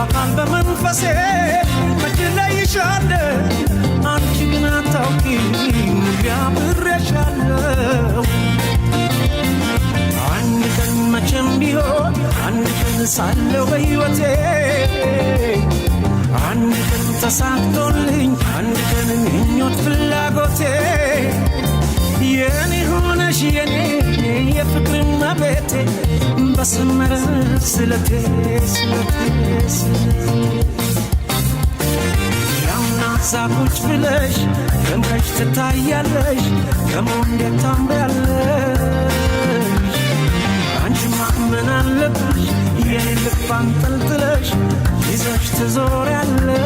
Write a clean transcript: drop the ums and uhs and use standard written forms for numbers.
በአካል በመንፈሴ መች እለይሻለሁ አንቺ ግን አታውቂም ያብሬሻለሁ አንድ ቀን መቼም ቢሆን አንድ ቀን ሳለሁ በሕይወቴ አንድ ቀን ተሳክቶልኝ አንድ ቀን ምኞት ፍላጎቴ የኔ ሆነሽ የኔ የፍቅር እመቤቴ በሰመረ ስለቴ ያውና ዛፎች ብለሽ ደምቀሽ ትታያለሽ ደግሞ እንዴት ታምሪያለሽ አንቺማ ምን አለብሽ የኔ ልብ አንጠልጥለሽ ይዘሽ ትዞሪያለሽ